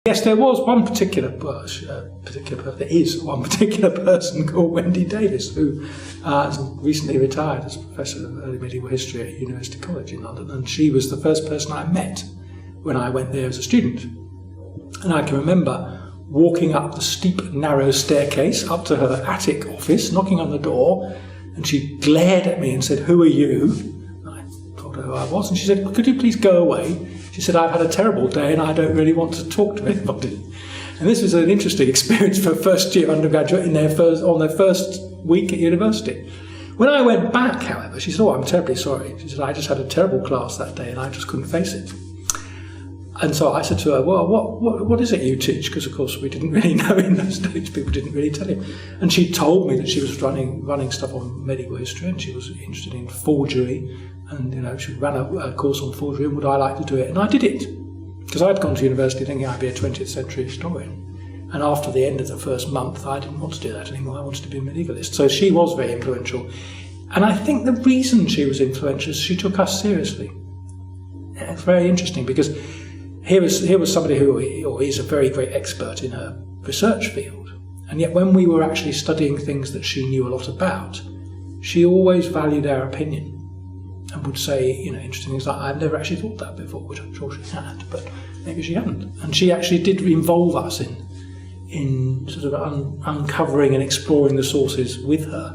Yes, there was one particular person called Wendy Davis, who has recently retired as Professor of Early Medieval History at University College in London, and she was the first person I met when I went there as a student. And I can remember walking up the steep, narrow staircase up to her attic office, knocking on the door, and she glared at me and said, "Who are you?" And I told her who I was, and she said, "Could you please go away?" She said, "I've had a terrible day and I don't really want to talk to anybody." And this was an interesting experience for a first-year undergraduate on their first week at university. When I went back, however, she said, "Oh, I'm terribly sorry." She said, "I just had a terrible class that day and I just couldn't face it." And so I said to her, "Well, what is it you teach?" Because, of course, we didn't really know in those days. People didn't really tell you. And she told me that she was running stuff on medieval history, and she was interested in forgery. And, she ran a course on forgery, and would I like to do it? And I did it. Because I'd gone to university thinking I'd be a 20th century historian. And after the end of the first month, I didn't want to do that anymore. I wanted to be a medievalist. So she was very influential. And I think the reason she was influential is she took us seriously. Yeah, it's very interesting, because here was somebody who is a very great expert in her research field. And yet when we were actually studying things that she knew a lot about, she always valued our opinion and would say, interesting things like, "I've never actually thought that before," which I'm sure she had, but maybe she hadn't. And she actually did involve us in sort of uncovering and exploring the sources with her.